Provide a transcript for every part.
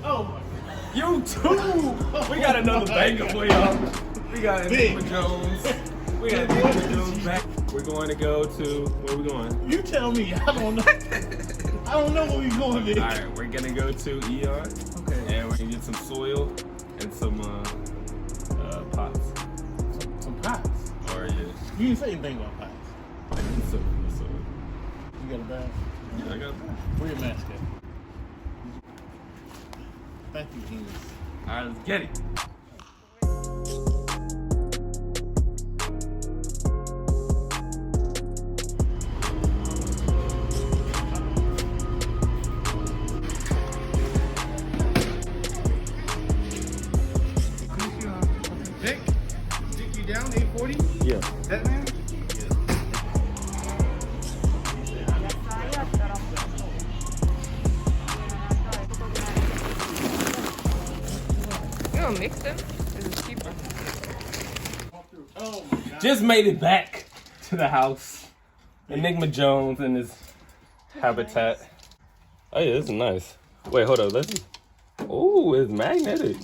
Oh my God. YouTube! We got another banger for y'all. We got Enigma Jones. We got Enigma Jones back. We're going to go to, where are we going? You tell me. I don't know. I don't know where we going there. Alright, we're gonna go to Eon. Okay. And we're gonna get some soil and some pots. Some pots. Or yeah. You didn't say anything about pots. I need some soil. You got a bag? Yeah, I got that. Where your mask at? Thank you, Enos. Alright, let's get it. Vic? Dick you down, 840? Yeah. That man? You don't mix them? It's cheaper. Oh my God. Just made it back to the house. Enigma Jones and his habitat. Oh yeah, this is nice. Wait, hold up. Let's. Oh, it's magnetic.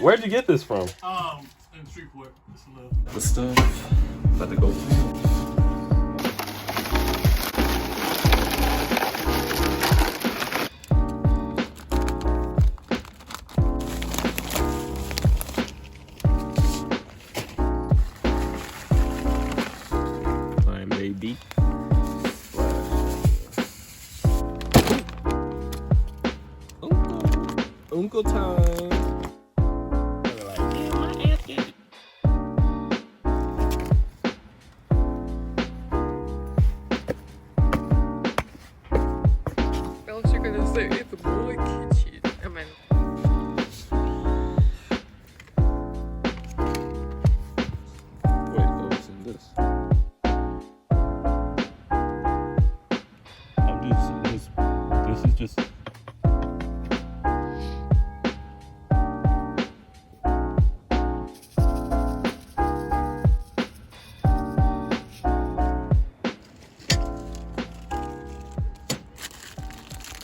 Where'd you get this from? In Streetport. Just a little. The stuff. About to go. Fine, baby. Uncle time. Spelletje kunnen ze even mooi kitchen. En mijn... Wait, oh, what's in this? I'm just, this is just.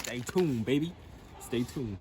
Stay tuned, baby. Stay tuned.